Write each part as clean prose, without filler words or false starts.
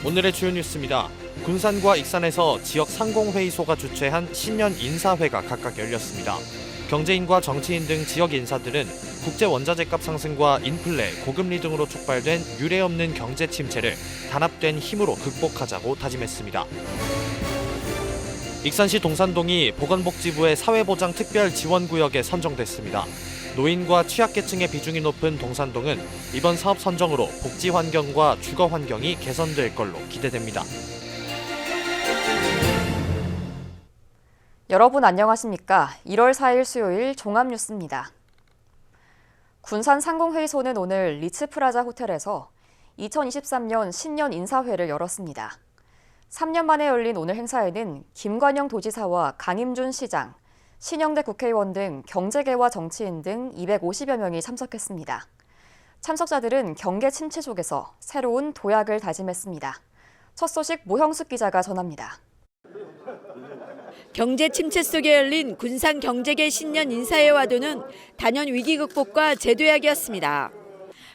오늘의 주요 뉴스입니다. 군산과 익산에서 지역 상공회의소가 주최한 신년 인사회가 각각 열렸습니다. 경제인과 정치인 등 지역 인사들은 국제 원자재값 상승과 인플레, 고금리 등으로 촉발된 유례없는 경제 침체를 단합된 힘으로 극복하자고 다짐했습니다. 익산시 동산동이 보건복지부의 사회보장 특별지원구역에 선정됐습니다. 노인과 취약계층의 비중이 높은 동산동은 이번 사업 선정으로 복지 환경과 주거 환경이 개선될 걸로 기대됩니다. 여러분 안녕하십니까? 1월 4일 수요일 종합뉴스입니다. 군산 상공회의소는 오늘 리츠프라자 호텔에서 2023년 신년 인사회를 열었습니다. 3년 만에 열린 오늘 행사에는 김관영 도지사와 강임준 시장, 신영대 국회의원 등 경제계와 정치인 등 250여 명이 참석했습니다. 참석자들은 경계 침체 속에서 새로운 도약을 다짐했습니다. 첫 소식 모형숙 기자가 전합니다. 경제 침체 속에 열린 군산 경제계 신년 인사회 화두는 단연 위기 극복과 재도약이었습니다.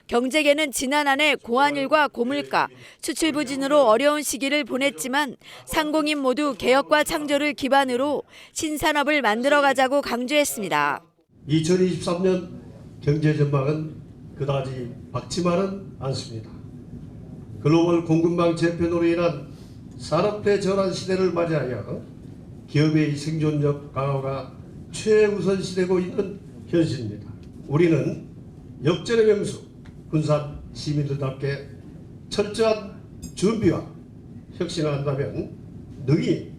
경제계는 지난 한 해 고환율과 고물가, 수출 부진으로 어려운 시기를 보냈지만 상공인 모두 개혁과 창조를 기반으로 신산업을 만들어가자고 강조했습니다. 2023년 경제 전망은 그다지 밝지만은 않습니다. 글로벌 공급망 재편으로 인한 산업대 전환 시대를 맞이하여 기업의 생존력 강화가 최우선시되고 있는 현실입니다. 우리는 역전의 명수 군산 시민들답게 철저한 준비와 혁신을 한다면 능히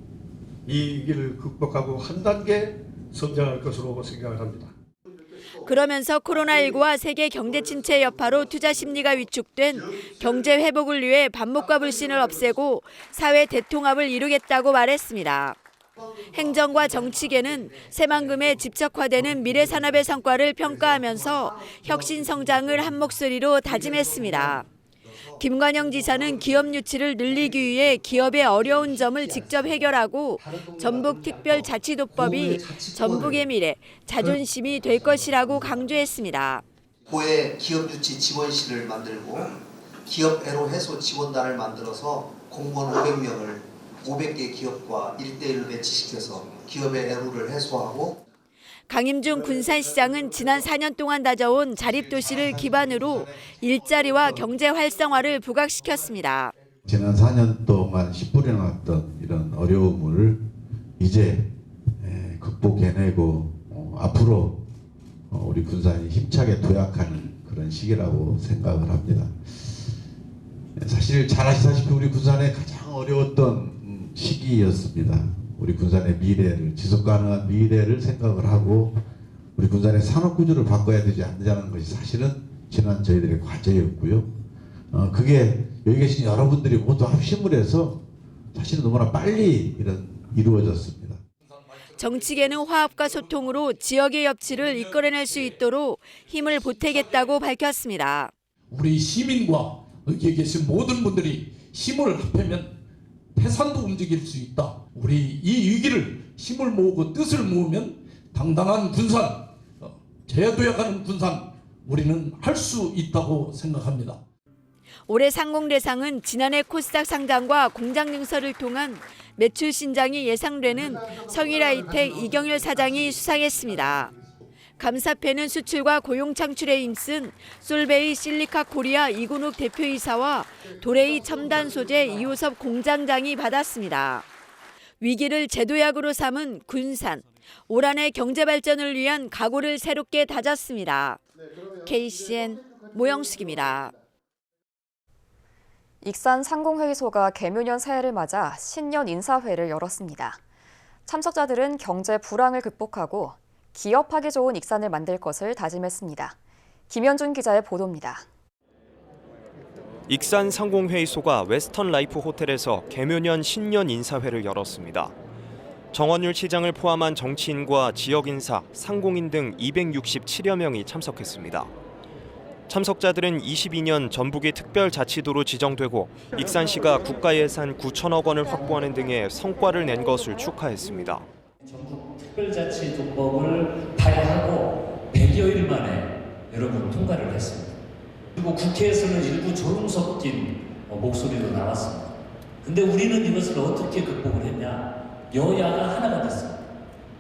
이 위기를 극복하고 한 단계 성장할 것으로 생각을 합니다. 그러면서 코로나19와 세계 경제 침체 여파로 투자 심리가 위축된 경제 회복을 위해 반목과 불신을 없애고 사회 대통합을 이루겠다고 말했습니다. 행정과 정치계는 새만금에 집적화되는 미래 산업의 성과를 평가하면서 혁신 성장을 한 목소리로 다짐했습니다. 김관영 지사는 기업 유치를 늘리기 위해 기업의 어려운 점을 직접 해결하고 전북특별자치도법이 전북의 미래, 자존심이 될 것이라고 강조했습니다. 고액 기업 유치 지원실을 만들고 기업 애로 해소 지원단을 만들어서 공무원 500명을 500개 기업과 1대1로 배치시켜서 기업의 애로를 해소하고 강임준 군산시장은 지난 4년 동안 다져온 자립도시를 기반으로 일자리와 경제 활성화를 부각시켰습니다. 지난 4년 동안 씨뿌려놨던 이런 어려움을 이제 극복해내고 앞으로 우리 군산이 힘차게 도약하는 그런 시기라고 생각을 합니다. 사실 잘 아시다시피 우리 군산의 가장 어려웠던 시기였습니다. 우리 군산의 미래를, 지속가능한 미래를 생각을 하고 우리 군산의 산업구조를 바꿔야 되지 않느냐는 것이 사실은 지난 저희들의 과제였고요. 그게 여기 계신 여러분들이 모두 합심을 해서 사실은 너무나 빨리 이루어졌습니다. 정치계는 화합과 소통으로 지역의 협치를 이끌어낼 수 있도록 힘을 보태겠다고 밝혔습니다. 우리 시민과 여기에 계신 모든 분들이 힘을 합하면 태산도 움직일 수 있다. 우리 이 위기를 힘을 모으고 뜻을 모으면 당당한 군산, 재도약하는 군산 우리는 할 수 있다고 생각합니다. 올해 상공대상은 지난해 코스닥 상장과 공장 증설을 통한 매출 신장이 예상되는 성일하이텍 이경열 사장이 수상했습니다. 감사패는 수출과 고용 창출에 힘쓴 솔베이 실리카 코리아 이근욱 대표이사와 도레이 첨단 소재 이호섭 공장장이 받았습니다. 위기를 재도약으로 삼은 군산, 올 한 해 경제 발전을 위한 각오를 새롭게 다졌습니다. KCN 모영숙입니다. 익산 상공회의소가 개묘년 새해를 맞아 신년 인사회를 열었습니다. 참석자들은 경제 불황을 극복하고 기업하기 좋은 익산을 만들 것을 다짐했습니다. 김현준 기자의 보도입니다. 익산 상공회의소가 웨스턴 라이프 호텔에서 개묘년 신년 인사회를 열었습니다. 정원율 시장을 포함한 정치인과 지역 인사, 상공인 등 267여 명이 참석했습니다. 참석자들은 22년 전북이 특별자치도로 지정되고 익산시가 국가예산 9천억 원을 확보하는 등의 성과를 낸 것을 축하했습니다. 전북 특별자치도법을 발의하고 100여일 만에 여러분 통과를 했습니다. 그리고 국회에서는 일부 조롱 섞인 목소리도 나왔습니다. 근데 우리는 이것을 어떻게 극복을 했냐? 여야가 하나가 됐습니다.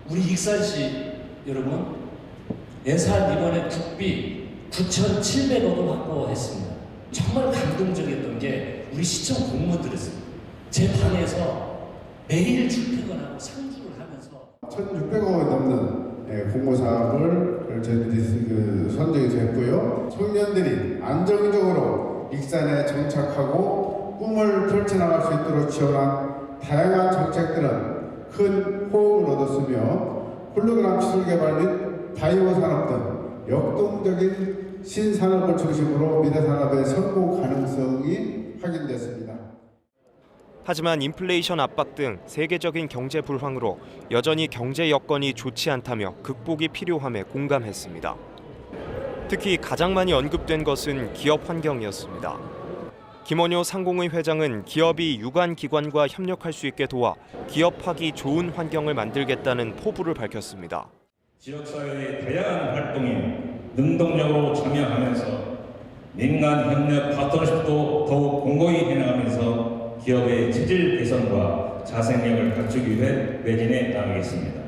우리 익산시 여러분, 예산 이번에 국비 9,700억을 확보했습니다. 정말 감동적이었던 게 우리 시청 공무원들이었습니다. 제 방에서 매일 출퇴근하고 상주를 하면서 1,600억 넘는 공모사업을 저희들이 선정이 됐고요. 청년들이 안정적으로 익산에 정착하고 꿈을 펼쳐나갈 수 있도록 지원한 다양한 정책들은 큰 호응을 얻었으며 홀로그램 기술 개발 및 바이오 산업 등 역동적인 신산업을 중심으로 미래 산업의 성공 가능성이 확인됐습니다. 하지만 인플레이션 압박 등 세계적인 경제 불황으로 여전히 경제 여건이 좋지 않다며 극복이 필요함에 공감했습니다. 특히 가장 많이 언급된 것은 기업 환경이었습니다. 김원효 상공의 회장은 기업이 유관기관과 협력할 수 있게 도와 기업하기 좋은 환경을 만들겠다는 포부를 밝혔습니다. 지역사회의 다양한 활동에 능동적으로 참여하면서 민간 협력 파트너십도 더욱 공고히 해나가면서 기업의 체질 개선과 자생력을 갖추기 위해 매진에 나가겠습니다.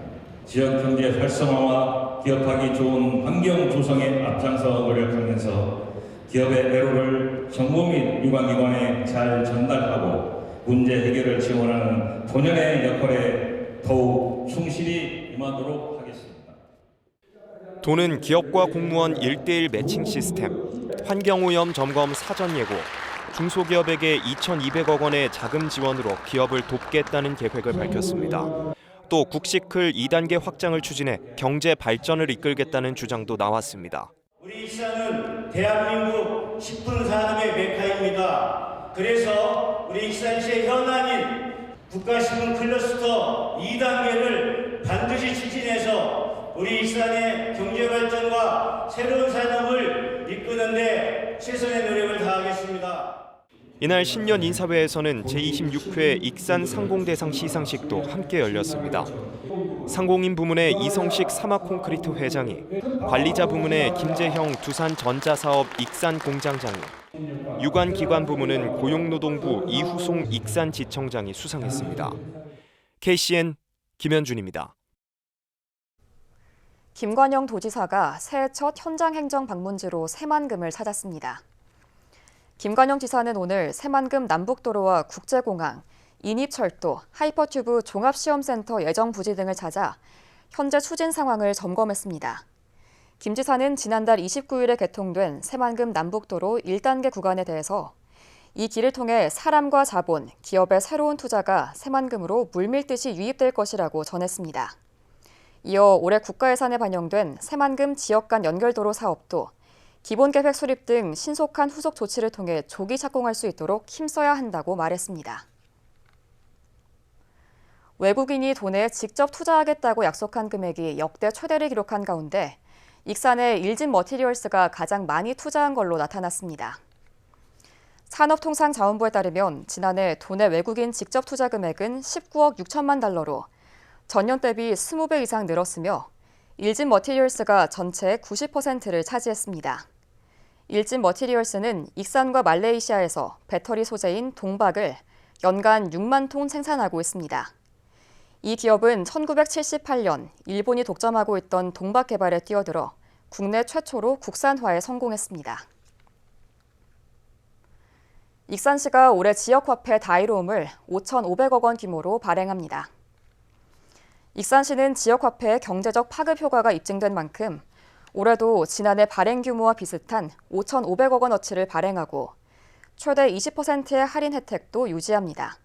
지역 경제 활성화와 기업하기 좋은 환경 조성에 앞장서 노력하면서 기업의 애로를 정부 및 유관기관에 잘 전달하고 문제 해결을 지원하는 본연의 역할에 더욱 충실히 임하도록 하겠습니다. 도는 기업과 공무원 1:1 매칭 시스템, 환경오염 점검 사전 예고, 중소기업에게 2,200억 원의 자금 지원으로 기업을 돕겠다는 계획을 밝혔습니다. 또 국시클 2단계 확장을 추진해 경제 발전을 이끌겠다는 주장도 나왔습니다. 우리 익산은 대한민국 식품 산업의 메카입니다. 그래서 우리 익산시의 현안인 국가식품 클러스터 2단계를 반드시 추진해서 우리 익산의 경제 발전과 새로운 산업을 이끄는 데 최선의 노력을 다하겠습니다. 이날 신년 인사회에서는 제26회 익산 상공대상 시상식도 함께 열렸습니다. 상공인 부문의 이성식 사막콘크리트 회장이, 관리자 부문의 김재형 두산전자사업 익산공장장이, 유관기관 부문은 고용노동부 이후송 익산지청장이 수상했습니다. KCN 김현준입니다. 김관영 도지사가 새해 첫 현장 행정 방문지로 새만금을 찾았습니다. 김관영 지사는 오늘 새만금 남북도로와 국제공항, 인입철도, 하이퍼튜브 종합시험센터 예정 부지 등을 찾아 현재 추진 상황을 점검했습니다. 김 지사는 지난달 29일에 개통된 새만금 남북도로 1단계 구간에 대해서 이 길을 통해 사람과 자본, 기업의 새로운 투자가 새만금으로 물밀듯이 유입될 것이라고 전했습니다. 이어 올해 국가예산에 반영된 새만금 지역 간 연결도로 사업도 기본계획 수립 등 신속한 후속 조치를 통해 조기 착공할 수 있도록 힘써야 한다고 말했습니다. 외국인이 돈에 직접 투자하겠다고 약속한 금액이 역대 최대를 기록한 가운데 익산의 일진 머티리얼스가 가장 많이 투자한 걸로 나타났습니다. 산업통상자원부에 따르면 지난해 도내 외국인 직접 투자 금액은 19억 6천만 달러로 전년 대비 20배 이상 늘었으며 일진 머티리얼스가 전체의 90%를 차지했습니다. 일진 머티리얼스는 익산과 말레이시아에서 배터리 소재인 동박을 연간 6만 톤 생산하고 있습니다. 이 기업은 1978년 일본이 독점하고 있던 동박 개발에 뛰어들어 국내 최초로 국산화에 성공했습니다. 익산시가 올해 지역화폐 다이로움을 5,500억 원 규모로 발행합니다. 익산시는 지역화폐의 경제적 파급 효과가 입증된 만큼 올해도 지난해 발행 규모와 비슷한 5,500억 원어치를 발행하고 최대 20%의 할인 혜택도 유지합니다.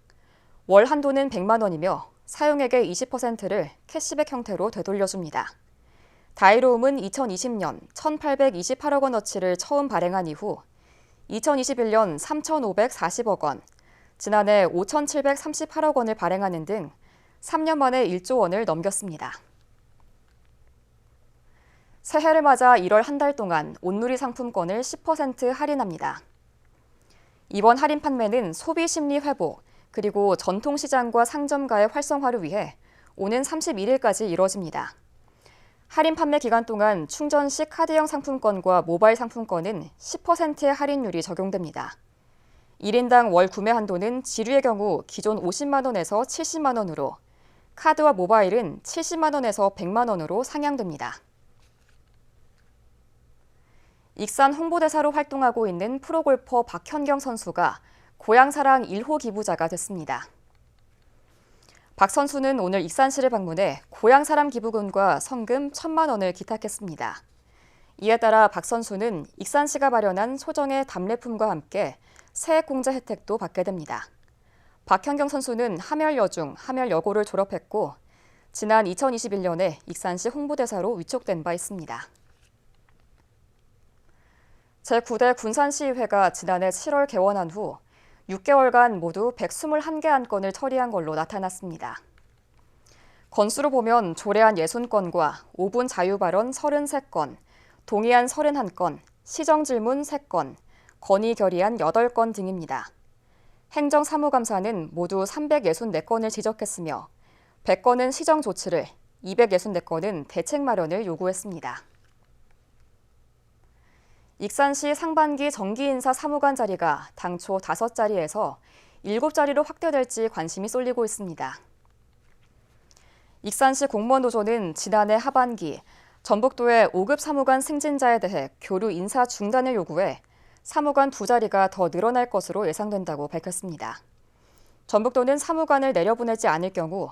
월 한도는 100만 원이며 사용액의 20%를 캐시백 형태로 되돌려줍니다. 다이로움은 2020년 1,828억 원어치를 처음 발행한 이후 2021년 3,540억 원, 지난해 5,738억 원을 발행하는 등 3년 만에 1조 원을 넘겼습니다. 새해를 맞아 1월 한 달 동안 온누리 상품권을 10% 할인합니다. 이번 할인 판매는 소비 심리 회복, 그리고 전통시장과 상점가의 활성화를 위해 오는 31일까지 이뤄집니다. 할인 판매 기간 동안 충전 시 카드형 상품권과 모바일 상품권은 10%의 할인율이 적용됩니다. 1인당 월 구매 한도는 지류의 경우 기존 50만 원에서 70만 원으로, 카드와 모바일은 70만 원에서 100만 원으로 상향됩니다. 익산 홍보대사로 활동하고 있는 프로골퍼 박현경 선수가 고향사랑 1호 기부자가 됐습니다. 박 선수는 오늘 익산시를 방문해 고향사랑 기부금과 성금 1,000만 원을 기탁했습니다. 이에 따라 박 선수는 익산시가 마련한 소정의 답례품과 함께 세액공제 혜택도 받게 됩니다. 박현경 선수는 하멸여중, 하멸여고를 졸업했고 지난 2021년에 익산시 홍보대사로 위촉된 바 있습니다. 제9대 군산시의회가 지난해 7월 개원한 후 6개월간 모두 121개 안건을 처리한 걸로 나타났습니다. 건수로 보면 조례안 60건과 5분 자유발언 33건, 동의안 31건, 시정질문 3건, 건의 결의안 8건 등입니다. 행정사무감사는 모두 364건을 지적했으며 100건은 시정 조치를, 264건은 대책 마련을 요구했습니다. 익산시 상반기 정기인사 사무관 자리가 당초 5자리에서 7자리로 확대될지 관심이 쏠리고 있습니다. 익산시 공무원노조는 지난해 하반기 전북도의 5급 사무관 승진자에 대해 교류 인사 중단을 요구해 사무관 2자리가 더 늘어날 것으로 예상된다고 밝혔습니다. 전북도는 사무관을 내려보내지 않을 경우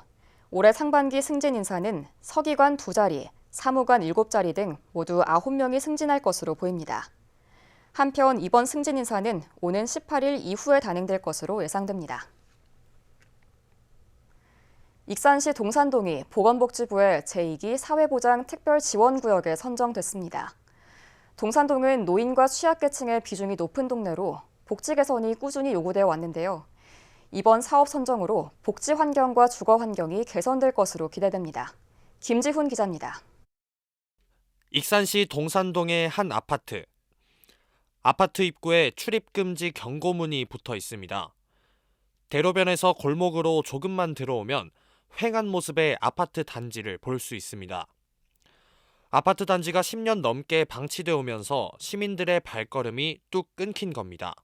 올해 상반기 승진 인사는 서기관 2자리, 사무관 7자리 등 모두 9명이 승진할 것으로 보입니다. 한편 이번 승진 인사는 오는 18일 이후에 단행될 것으로 예상됩니다. 익산시 동산동이 보건복지부의 제2기 사회보장 특별지원구역에 선정됐습니다. 동산동은 노인과 취약계층의 비중이 높은 동네로 복지 개선이 꾸준히 요구되어 왔는데요. 이번 사업 선정으로 복지 환경과 주거 환경이 개선될 것으로 기대됩니다. 김지훈 기자입니다. 익산시 동산동의 한 아파트. 아파트 입구에 출입금지 경고문이 붙어 있습니다. 대로변에서 골목으로 조금만 들어오면 횡한 모습의 아파트 단지를 볼 수 있습니다. 아파트 단지가 10년 넘게 방치되어 오면서 시민들의 발걸음이 뚝 끊긴 겁니다.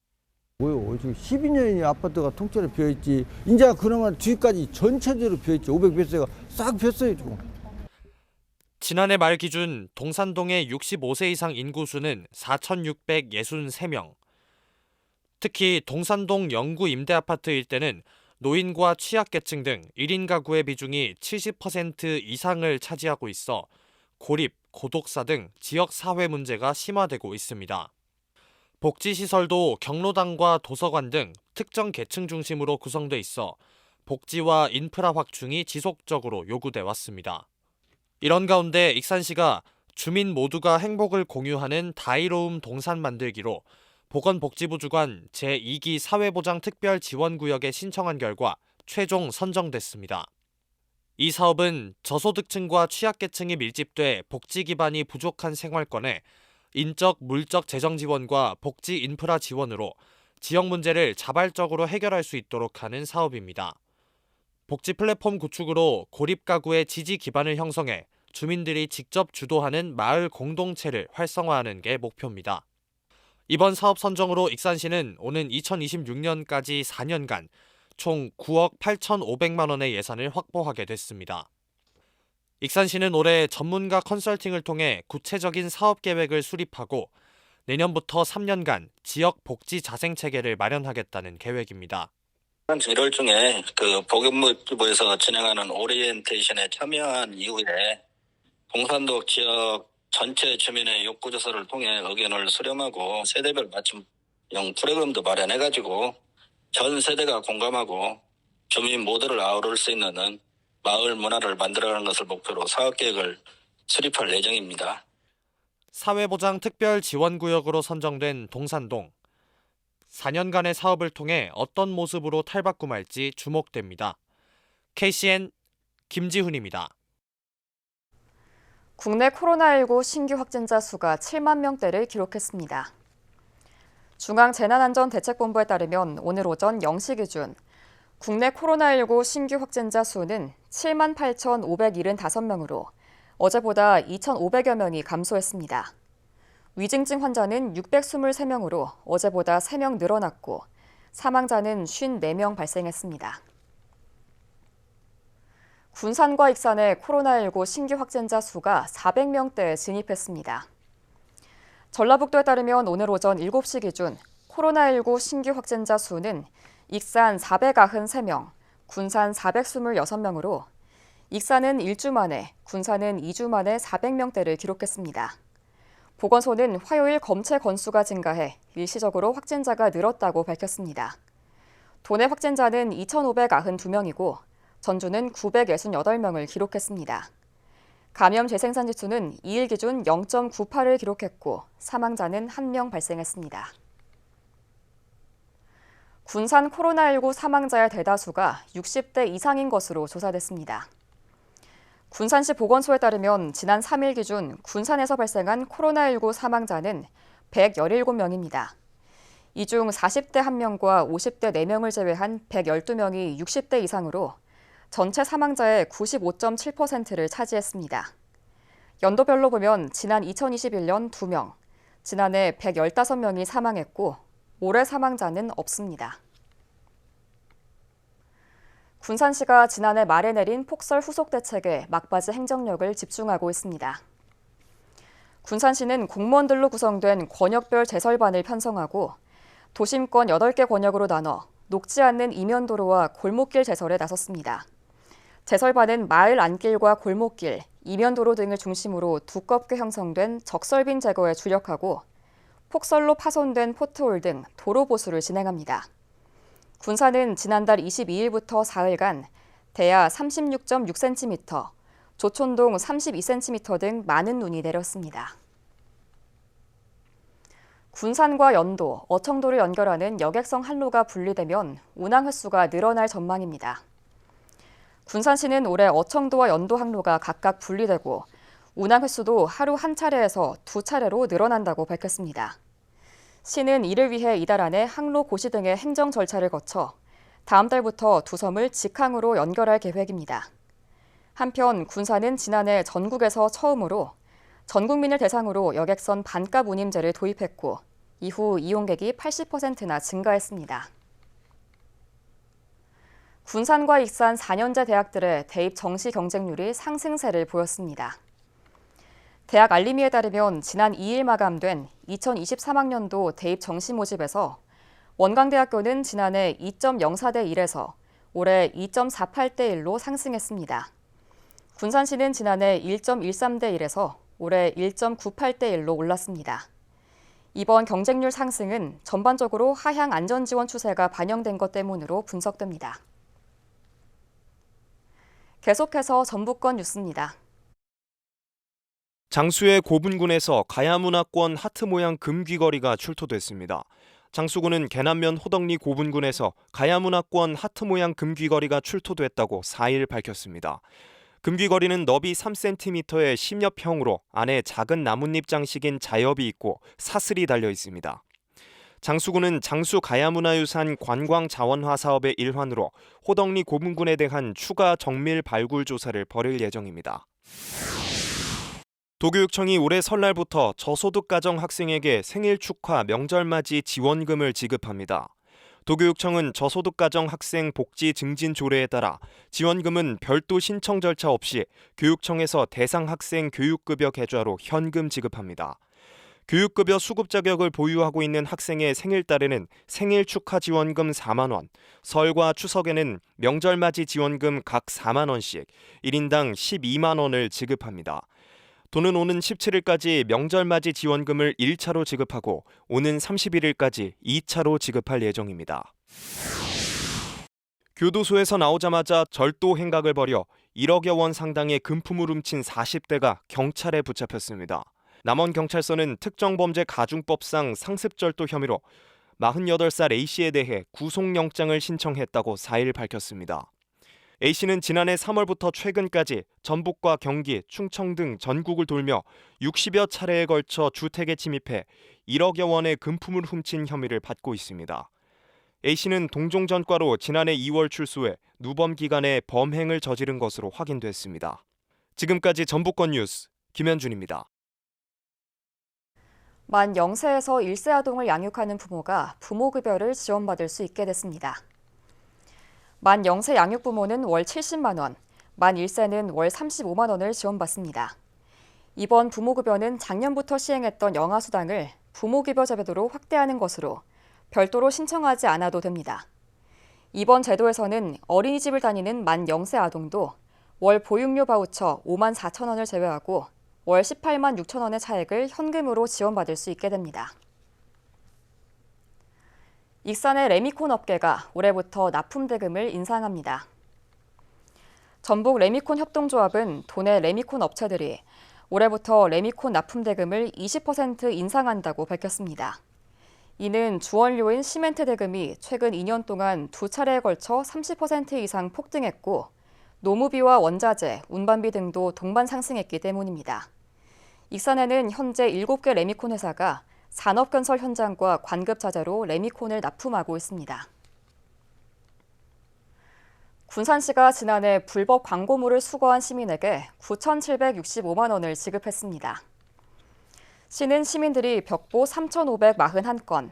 뭐요? 지금 12년이 아파트가 통째로 비어있지. 이제 그러면 뒤까지 전체적으로 비어있지. 500몇 세가 싹 비었어요 지금. 지난해 말 기준 동산동의 65세 이상 인구수는 4,663명. 특히 동산동 영구 임대아파트 일대는 노인과 취약계층 등 1인 가구의 비중이 70% 이상을 차지하고 있어 고립, 고독사 등 지역 사회 문제가 심화되고 있습니다. 복지시설도 경로당과 도서관 등 특정 계층 중심으로 구성돼 있어 복지와 인프라 확충이 지속적으로 요구돼 왔습니다. 이런 가운데 익산시가 주민 모두가 행복을 공유하는 다이로움 동산 만들기로 보건복지부 주관 제2기 사회보장 특별지원구역에 신청한 결과 최종 선정됐습니다. 이 사업은 저소득층과 취약계층이 밀집돼 복지 기반이 부족한 생활권에 인적, 물적 재정 지원과 복지 인프라 지원으로 지역 문제를 자발적으로 해결할 수 있도록 하는 사업입니다. 복지 플랫폼 구축으로 고립 가구의 지지 기반을 형성해 주민들이 직접 주도하는 마을 공동체를 활성화하는 게 목표입니다. 이번 사업 선정으로 익산시는 오는 2026년까지 4년간 총 9억 8,500만 원의 예산을 확보하게 됐습니다. 익산시는 올해 전문가 컨설팅을 통해 구체적인 사업 계획을 수립하고 내년부터 3년간 지역 복지 자생 체계를 마련하겠다는 계획입니다. 1월 중에 보건복지부에서 진행하는 오리엔테이션에 참여한 이후에 동산동 지역 전체 주민의 욕구조사를 통해 의견을 수렴하고 세대별 맞춤형 프로그램도 마련해가지고 전 세대가 공감하고 주민 모두를 아우를 수 있는 마을 문화를 만들어가는 것을 목표로 사업계획을 수립할 예정입니다. 사회보장 특별지원구역으로 선정된 동산동. 4년간의 사업을 통해 어떤 모습으로 탈바꿈할지 주목됩니다. KCN 김지훈입니다. 국내 코로나19 신규 확진자 수가 7만 명대를 기록했습니다. 중앙재난안전대책본부에 따르면 오늘 오전 0시 기준 국내 코로나19 신규 확진자 수는 7만 8,575명으로 어제보다 2,500여 명이 감소했습니다. 위중증 환자는 623명으로 어제보다 3명 늘어났고 사망자는 54명 발생했습니다. 군산과 익산의 코로나19 신규 확진자 수가 400명대에 진입했습니다. 전라북도에 따르면 오늘 오전 7시 기준 코로나19 신규 확진자 수는 익산 493명, 군산 426명으로 익산은 1주 만에, 군산은 2주 만에 400명대를 기록했습니다. 보건소는 화요일 검체 건수가 증가해 일시적으로 확진자가 늘었다고 밝혔습니다. 도내 확진자는 2,592명이고 전주는 968명을 기록했습니다. 감염 재생산 지수는 2일 기준 0.98을 기록했고 사망자는 1명 발생했습니다. 군산 코로나19 사망자의 대다수가 60대 이상인 것으로 조사됐습니다. 군산시 보건소에 따르면 지난 3일 기준 군산에서 발생한 코로나19 사망자는 117명입니다. 이 중 40대 1명과 50대 4명을 제외한 112명이 60대 이상으로 전체 사망자의 95.7%를 차지했습니다. 연도별로 보면 지난 2021년 2명, 지난해 115명이 사망했고 올해 사망자는 없습니다. 군산시가 지난해 말에 내린 폭설 후속 대책에 막바지 행정력을 집중하고 있습니다. 군산시는 공무원들로 구성된 권역별 제설반을 편성하고 도심권 8개 권역으로 나눠 녹지 않는 이면도로와 골목길 제설에 나섰습니다. 제설반은 마을 안길과 골목길, 이면도로 등을 중심으로 두껍게 형성된 적설빈 제거에 주력하고 폭설로 파손된 포트홀 등 도로 보수를 진행합니다. 군산은 지난달 22일부터 사흘간 대야 36.6cm, 조촌동 32cm 등 많은 눈이 내렸습니다. 군산과 연도, 어청도를 연결하는 여객선 항로가 분리되면 운항 횟수가 늘어날 전망입니다. 군산시는 올해 어청도와 연도 항로가 각각 분리되고 운항 횟수도 하루 한 차례에서 2차례로 늘어난다고 밝혔습니다. 시는 이를 위해 이달 안에 항로 고시 등의 행정 절차를 거쳐 다음 달부터 두 섬을 직항으로 연결할 계획입니다. 한편 군산은 지난해 전국에서 처음으로 전 국민을 대상으로 여객선 반값 운임제를 도입했고 이후 이용객이 80%나 증가했습니다. 군산과 익산 4년제 대학들의 대입 정시 경쟁률이 상승세를 보였습니다. 대학 알림이에 따르면 지난 2일 마감된 2023학년도 대입 정시 모집에서 원광대학교는 지난해 2.04대 1에서 올해 2.48대 1로 상승했습니다. 군산시는 지난해 1.13대 1에서 올해 1.98대 1로 올랐습니다. 이번 경쟁률 상승은 전반적으로 하향 안전 지원 추세가 반영된 것 때문으로 분석됩니다. 계속해서 전북권 뉴스입니다. 장수의 고분군에서 가야문화권 하트 모양 금귀걸이가 출토됐습니다. 장수군은 계남면 호덕리 고분군에서 가야문화권 하트 모양 금귀걸이가 출토됐다고 4일 밝혔습니다. 금귀걸이는 너비 3cm의 심엽형으로 안에 작은 나뭇잎 장식인 자엽이 있고 사슬이 달려 있습니다. 장수군은 장수 가야문화유산 관광자원화 사업의 일환으로 호덕리 고분군에 대한 추가 정밀 발굴 조사를 벌일 예정입니다. 도교육청이 올해 설날부터 저소득 가정 학생에게 생일 축하 명절맞이 지원금을 지급합니다. 도교육청은 저소득 가정 학생 복지 증진 조례에 따라 지원금은 별도 신청 절차 없이 교육청에서 대상 학생 교육급여 계좌로 현금 지급합니다. 교육급여 수급 자격을 보유하고 있는 학생의 생일달에는 생일 축하 지원금 4만 원, 설과 추석에는 명절맞이 지원금 각 4만 원씩 1인당 12만 원을 지급합니다. 도는 오는 17일까지 명절맞이 지원금을 1차로 지급하고 오는 31일까지 2차로 지급할 예정입니다. 교도소에서 나오자마자 절도 행각을 벌여 1억여 원 상당의 금품을 훔친 40대가 경찰에 붙잡혔습니다. 남원경찰서는 특정범죄 가중법상 상습절도 혐의로 48살 A씨에 대해 구속영장을 신청했다고 4일 밝혔습니다. A씨는 지난해 3월부터 최근까지 전북과 경기, 충청 등 전국을 돌며 60여 차례에 걸쳐 주택에 침입해 1억여 원의 금품을 훔친 혐의를 받고 있습니다. A씨는 동종전과로 지난해 2월 출소해 누범 기간에 범행을 저지른 것으로 확인됐습니다. 지금까지 전북권 뉴스 김현준입니다. 만 0세에서 1세 아동을 양육하는 부모가 부모급여를 지원받을 수 있게 됐습니다. 만 0세 양육부모는 월 70만 원, 만 1세는 월 35만 원을 지원받습니다. 이번 부모급여는 작년부터 시행했던 영아수당을 부모급여 제도로 확대하는 것으로 별도로 신청하지 않아도 됩니다. 이번 제도에서는 어린이집을 다니는 만 0세 아동도 월 보육료 바우처 5만 4천 원을 제외하고 월 18만 6천 원의 차액을 현금으로 지원받을 수 있게 됩니다. 익산의 레미콘 업계가 올해부터 납품대금을 인상합니다. 전북 레미콘 협동조합은 도내 레미콘 업체들이 올해부터 레미콘 납품대금을 20% 인상한다고 밝혔습니다. 이는 주원료인 시멘트 대금이 최근 2년 동안 두 차례에 걸쳐 30% 이상 폭등했고 노무비와 원자재, 운반비 등도 동반 상승했기 때문입니다. 익산에는 현재 7개 레미콘 회사가 산업건설 현장과 관급자재로 레미콘을 납품하고 있습니다. 군산시가 지난해 불법 광고물을 수거한 시민에게 9,765만 원을 지급했습니다. 시는 시민들이 벽보 3,541건,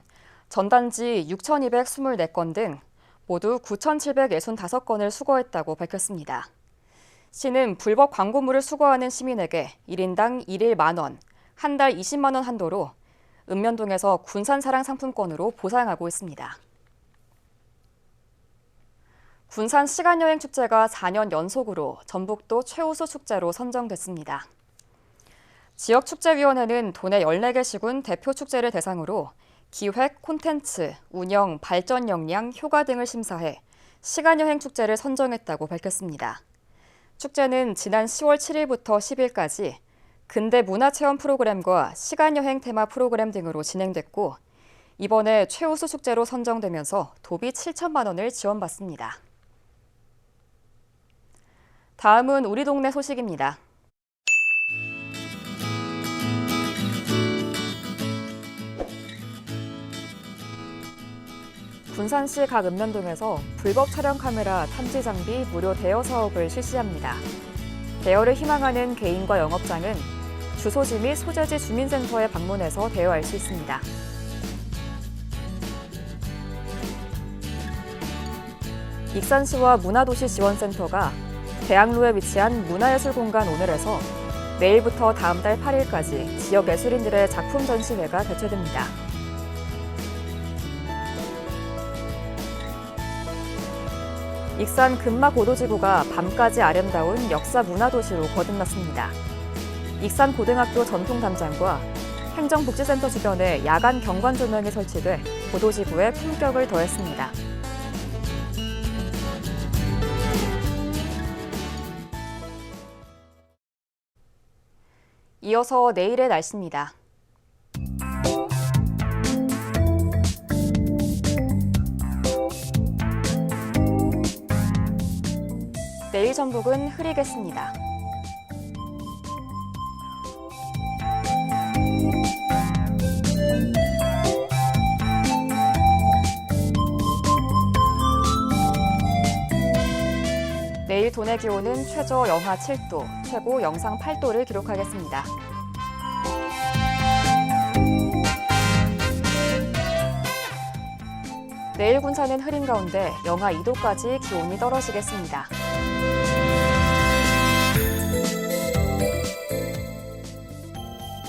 전단지 6,224건 등 모두 9,765건을 수거했다고 밝혔습니다. 시는 불법 광고물을 수거하는 시민에게 1인당 1일 만원, 한 달 20만 원 한도로 읍면동에서 군산사랑 상품권으로 보상하고 있습니다. 군산 시간여행축제가 4년 연속으로 전북도 최우수 축제로 선정됐습니다. 지역축제위원회는 도내 14개 시군 대표 축제를 대상으로 기획, 콘텐츠, 운영, 발전 역량, 효과 등을 심사해 시간여행 축제를 선정했다고 밝혔습니다. 축제는 지난 10월 7일부터 10일까지 근대 문화체험 프로그램과 시간여행 테마 프로그램 등으로 진행됐고 이번에 최우수 축제로 선정되면서 도비 7천만 원을 지원받습니다. 다음은 우리 동네 소식입니다. 군산시 각 읍면동에서 불법 촬영 카메라 탐지 장비 무료 대여 사업을 실시합니다. 대여를 희망하는 개인과 영업장은 주소지 및 소재지 주민센터에 방문해서 대여할 수 있습니다. 익산시와 문화도시지원센터가 대학로에 위치한 문화예술공간 오늘에서 내일부터 다음 달 8일까지 지역 예술인들의 작품 전시회가 개최됩니다. 익산 금마고도지구가 밤까지 아름다운 역사 문화도시로 거듭났습니다. 익산 고등학교 전통담장과 행정복지센터 주변에 야간 경관 조명이 설치돼 고도지구의 품격을 더했습니다. 이어서 내일의 날씨입니다. 내일 전북은 흐리겠습니다. 내일 도내 기온은 최저 영하 7도, 최고 영상 8도를 기록하겠습니다. 내일 군산은 흐린 가운데 영하 2도까지 기온이 떨어지겠습니다.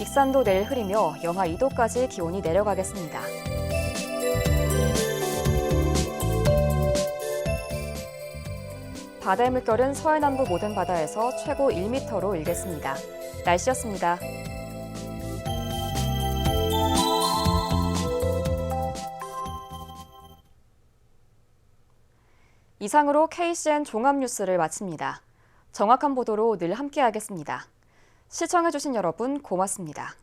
익산도 내일 흐리며 영하 2도까지 기온이 내려가겠습니다. 바다의 물결은 서해남부 모든 바다에서 최고 1m로 일겠습니다. 날씨였습니다. 이상으로 KCN 종합뉴스를 마칩니다. 정확한 보도로 늘 함께하겠습니다. 시청해주신 여러분 고맙습니다.